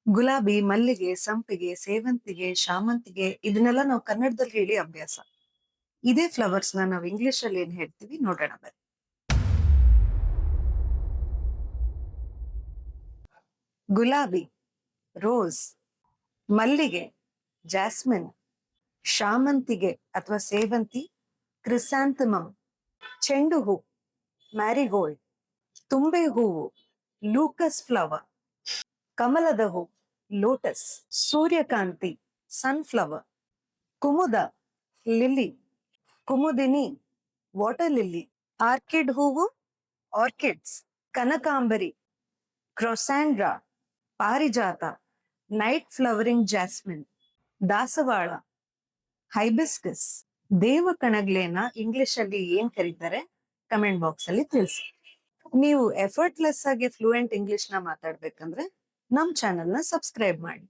ಗುಲಾಬಿ, ಮಲ್ಲಿಗೆ, ಸಂಪಿಗೆ, ಸೇವಂತಿಗೆ, ಶಾಮಂತಿಗೆ ಇದನ್ನೆಲ್ಲ ನಾವು ಕನ್ನಡದಲ್ಲಿ ಹೇಳಿ ಅಭ್ಯಾಸ. ಇದೇ ಫ್ಲವರ್ಸ್ ನಾವು ಇಂಗ್ಲಿಷ್ ಅಲ್ಲಿ ಏನ್ ಹೇಳ್ತೀವಿ ನೋಡೋಣ ಬನ್ನಿ. ಗುಲಾಬಿ ರೋಸ್, ಮಲ್ಲಿಗೆ ಜಾಸ್ಮಿನ್, ಶಾಮಂತಿಗೆ ಅಥವಾ ಸೇವಂತಿ ಕ್ರಿಸಾಂಥಮಮ್, ಚೆಂಡು ಹೂ ಮ್ಯಾರಿಗೋಲ್ಡ್, ತುಂಬೆ ಹೂವು ಲೂಕಸ್ ಫ್ಲವರ್, ಕಮಲದ ಹೂ ಲೋಟಸ್, ಸೂರ್ಯಕಾಂತಿ ಸನ್ಫ್ಲವರ್, ಕುಮುದ ಲಿಲಿ, ಕುಮುದಿನಿ ವಾಟರ್ ಲಿಲ್ಲಿ, ಆರ್ಕಿಡ್ ಹೂವು ಆರ್ಕಿಡ್ಸ್, ಕನಕಾಂಬರಿ ಕ್ರೊಸ್ಯಾಂಡ್ರಾ, ಪಾರಿಜಾತ ನೈಟ್ ಫ್ಲವರಿಂಗ್ ಜಾಸ್ಮಿನ್, ದಾಸವಾಳ ಹೈಬಿಸ್ಕಸ್. ದೇವ ಕಣಗ್ಲೇನ ಇಂಗ್ಲಿಷ್ ಅಲ್ಲಿ ಏನ್ ಕರೀತಾರೆ ಕಮೆಂಟ್ ಬಾಕ್ಸ್ ಅಲ್ಲಿ ತಿಳಿಸಿ. ನೀವು ಎಫರ್ಟ್ಲೆಸ್ ಆಗಿ ಫ್ಲೂಯೆಂಟ್ ಇಂಗ್ಲಿಷ್ ನ ಮಾತಾಡ್ಬೇಕಂದ್ರೆ ನಮ್ ಚಾನೆಲ್ ನ ಸಬ್ಸ್ಕ್ರೈಬ್ ಮಾಡಿ.